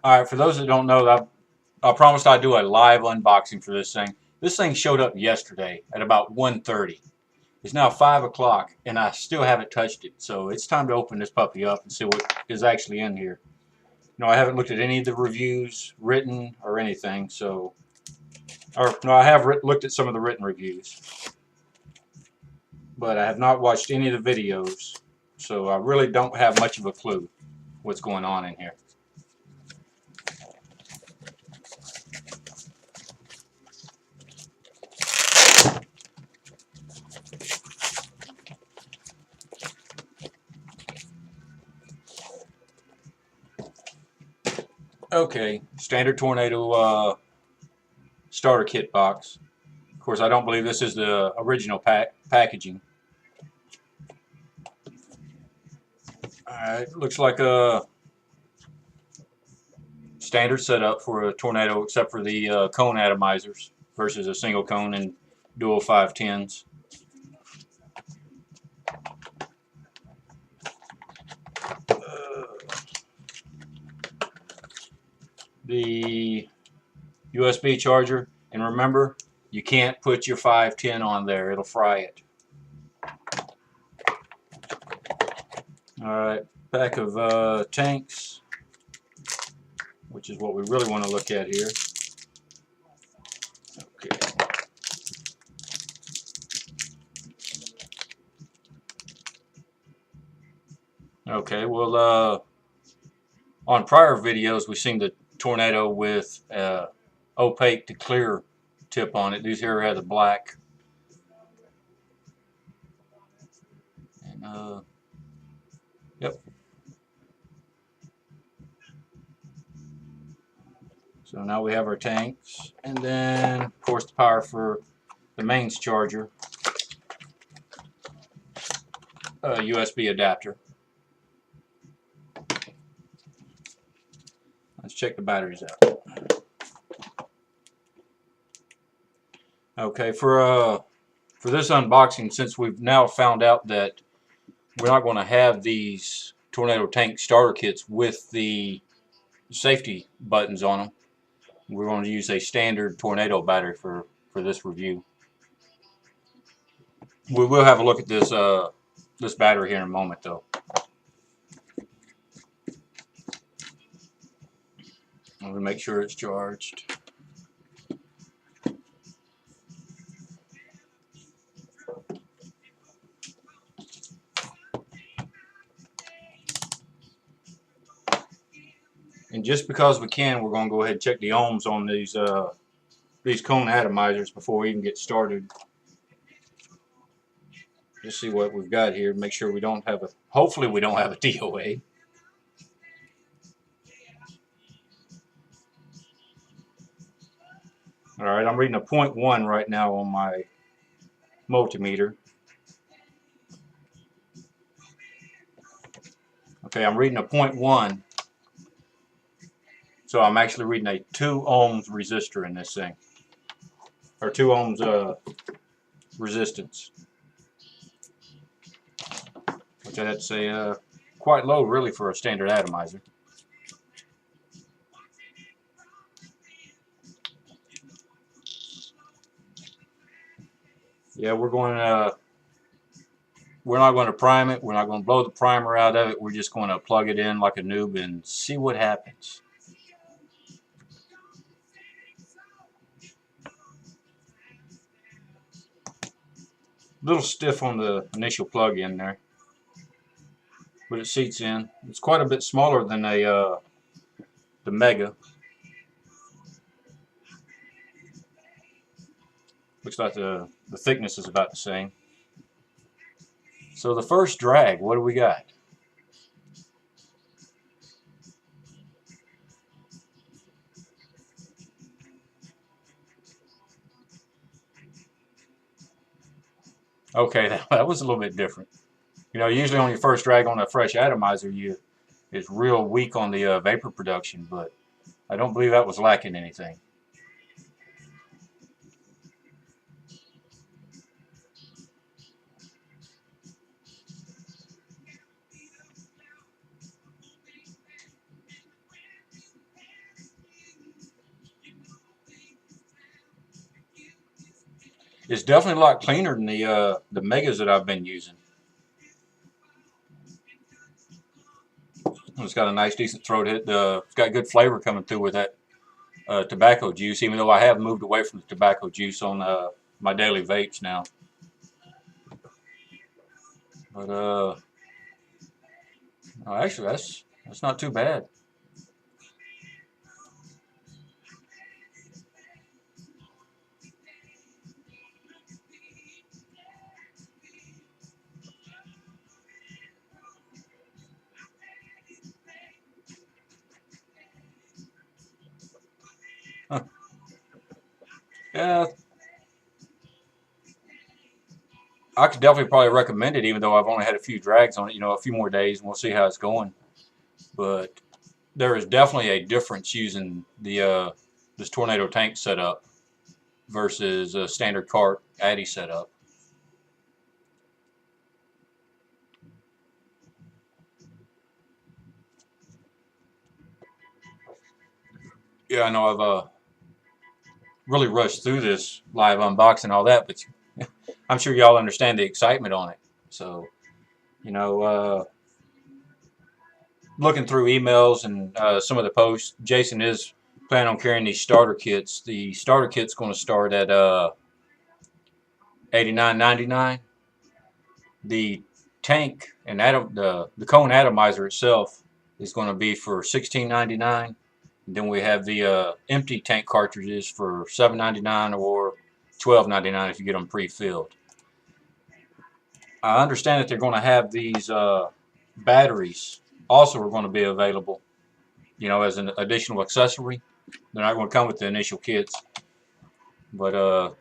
Alright, for those that don't know, I promised I'd do a live unboxing for this thing. This thing showed up yesterday at about 1:30. It's now 5 o'clock and I still haven't touched it. So it's time to open this puppy up and see what is actually in here. No, I haven't looked at any of the reviews, written or anything. No, I have looked at some of the written reviews, but I have not watched any of the videos. So I really don't have much of a clue what's going on in here. Okay, standard Tornado starter kit box. Of course, I don't believe this is the original packaging. Alright, looks like a standard setup for a Tornado, except for the cone atomizers versus a single cone and dual 510s. The USB charger, and remember, you can't put your 510 on there, it'll fry it. Alright, pack of tanks, which is what we really want to look at here. Okay. Okay, well, on prior videos we've seen the Tornado with opaque to clear tip on it. These here have the black. And, yep. So now we have our tanks, and then of course the power for the mains charger, USB adapter. Let's check the batteries out. Okay, for this unboxing, since we've now found out that we're not going to have these Tornado tank starter kits with the safety buttons on them, we're going to use a standard Tornado battery for this review. We will have a look at this this battery here in a moment, though. I'm going to make sure it's charged. And just because we can, we're going to go ahead and check the ohms on these cone atomizers before we even get started. Just see what we've got here. Make sure we don't have a. Hopefully, we don't have a DOA. All right, I'm reading a 0.1 right now on my multimeter. Okay, I'm reading a 0.1. So I'm actually reading a 2 ohms resistor in this thing, or 2 ohms resistance, which I have to say quite low really for a standard atomizer. Yeah, we're not going to prime it. We're not going to blow the primer out of it. We're just going to plug it in like a noob and see what happens. A little stiff on the initial plug in there, but it seats in. It's quite a bit smaller than the Mega. Looks like the thickness is about the same. So the first drag, what do we got? Okay, that was a little bit different. You know, usually on your first drag on a fresh atomizer, it's real weak on the vapor production, but I don't believe that was lacking anything. It's definitely a lot cleaner than the megas that I've been using. It's got a nice, decent throat hit. It's got good flavor coming through with that tobacco juice. Even though I have moved away from the tobacco juice on my daily vapes now, but no, actually that's not too bad. Huh. Yeah, I could definitely probably recommend it, even though I've only had a few drags on it. A few more days, and we'll see how it's going. But there is definitely a difference using the this tornado tank setup versus a standard cart Addy setup. Yeah, I know I've really rushed through this live unboxing and all that, but I'm sure y'all understand the excitement on it. So, you know, looking through emails and some of the posts, Jason is planning on carrying these starter kits. The starter kit's going to start at $89.99. The tank and the cone atomizer itself is going to be for $16.99. And then we have the empty tank cartridges for $7.99 or $12.99 if you get them pre-filled. I understand that they're going to have these batteries also are going to be available, as an additional accessory. They're not going to come with the initial kits. But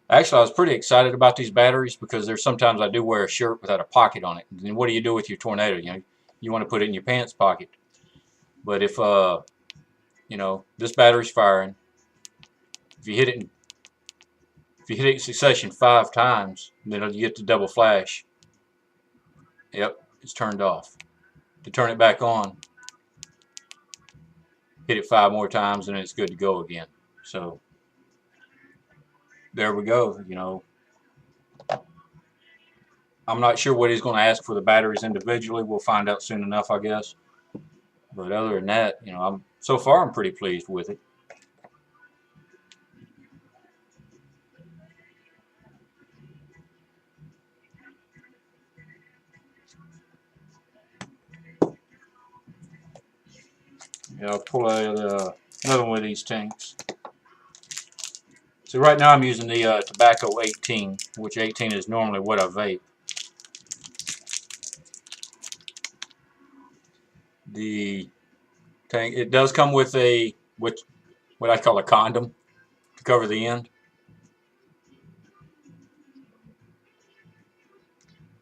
actually, I was pretty excited about these batteries because there's sometimes I do wear a shirt without a pocket on it. And what do you do with your tornado? You want to put it in your pants pocket. But if this battery's firing, if you hit it in succession 5 times, then you get the double flash. Yep, it's turned off. To turn it back on, hit it 5 more times, and it's good to go again. So there we go. I'm not sure what he's going to ask for the batteries individually. We'll find out soon enough, I guess. But other than that, so far I'm pretty pleased with it. I'll pull out another one of these tanks. So right now I'm using the Tobacco 18, which 18 is normally what I vape. The tank, it does come with what I call a condom to cover the end.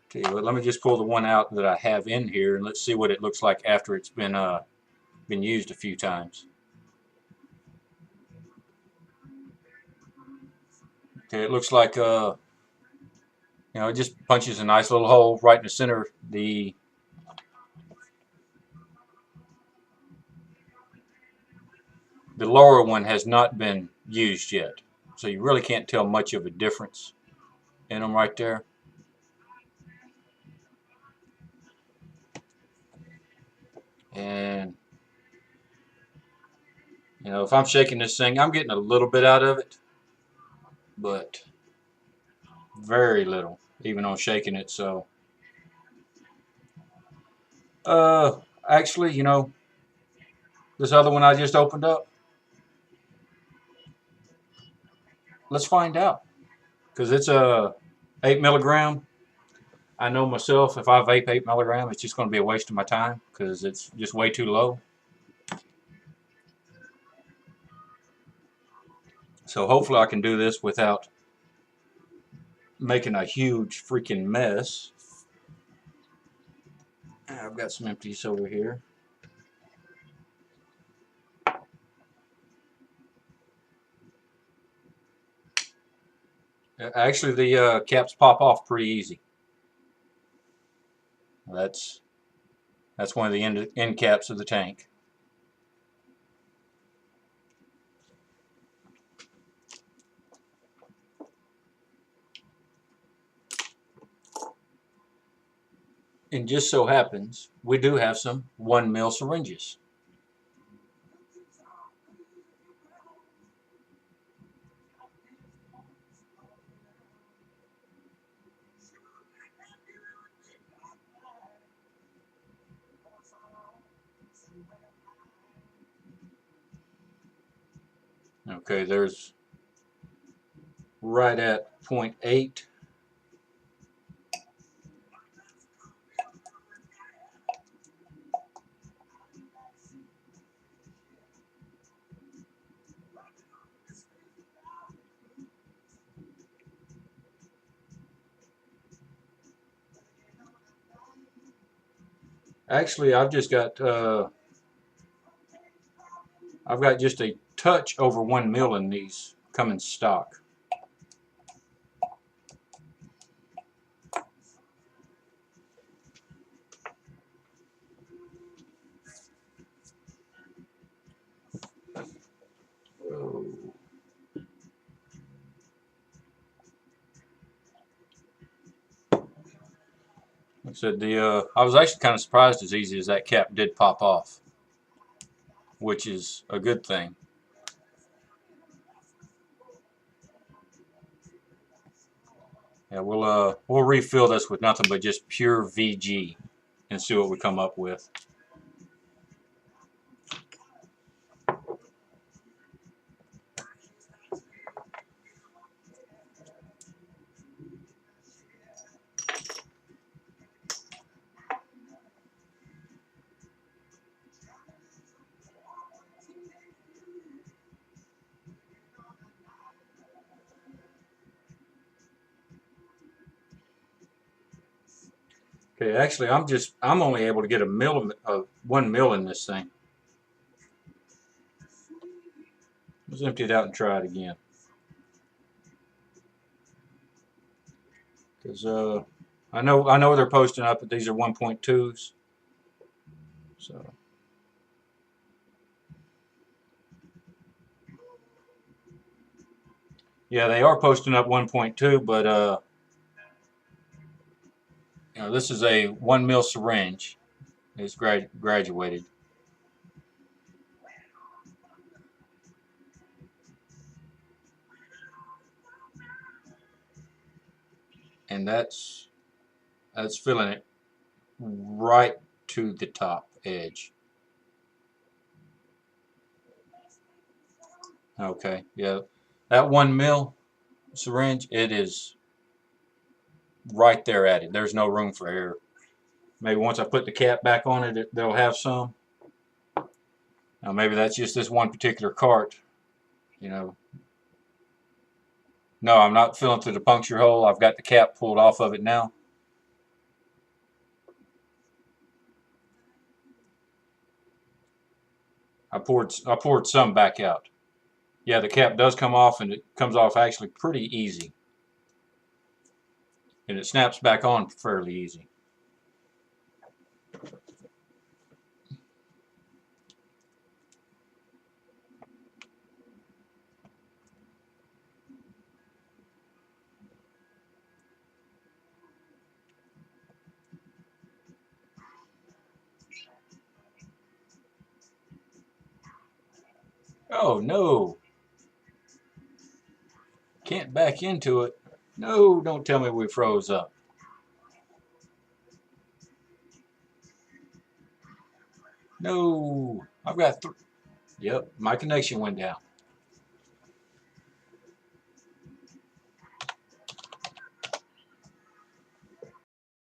Okay, well, let me just pull the one out that I have in here, and let's see what it looks like after it's been used a few times. Okay, it looks like it just punches a nice little hole right in the center. The lower one has not been used yet, so you really can't tell much of a difference in them right there. And if I'm shaking this thing, I'm getting a little bit out of it, but very little, even on shaking it. So, actually, this other one I just opened up, let's find out, because it's a 8 milligram. I know myself, if I vape 8 milligram, it's just going to be a waste of my time because it's just way too low. So hopefully I can do this without making a huge freaking mess. I've got some empties over here. Actually, the caps pop off pretty easy. That's one of the end caps of the tank. And just so happens we do have some 1 ml syringes. Okay, there's right at 0.8. Actually, I've got just a touch over 1 ml in these come in stock. Oh. Like I said, I was actually kind of surprised as easy as that cap did pop off, which is a good thing. Yeah, we'll refill this with nothing but just pure VG and see what we come up with. Okay, actually, I'm only able to get 1 ml in this thing. Let's empty it out and try it again. Because I know they're posting up that these are 1.2s. So yeah, they are posting up 1.2, but this is a 1 ml syringe. It's graduated. And that's filling it right to the top edge. Okay, yeah, that 1 ml syringe, it is right there at it. There's no room for error. Maybe once I put the cap back on it, they'll have some. Now maybe that's just this one particular cart. You know, no, I'm not filling through the puncture hole. I've got the cap pulled off of it now. I poured some back out. Yeah, the cap does come off, and it comes off actually pretty easy. And it snaps back on fairly easy. Oh no, can't back into it. No, don't tell me we froze up. No, I've got yep, my connection went down.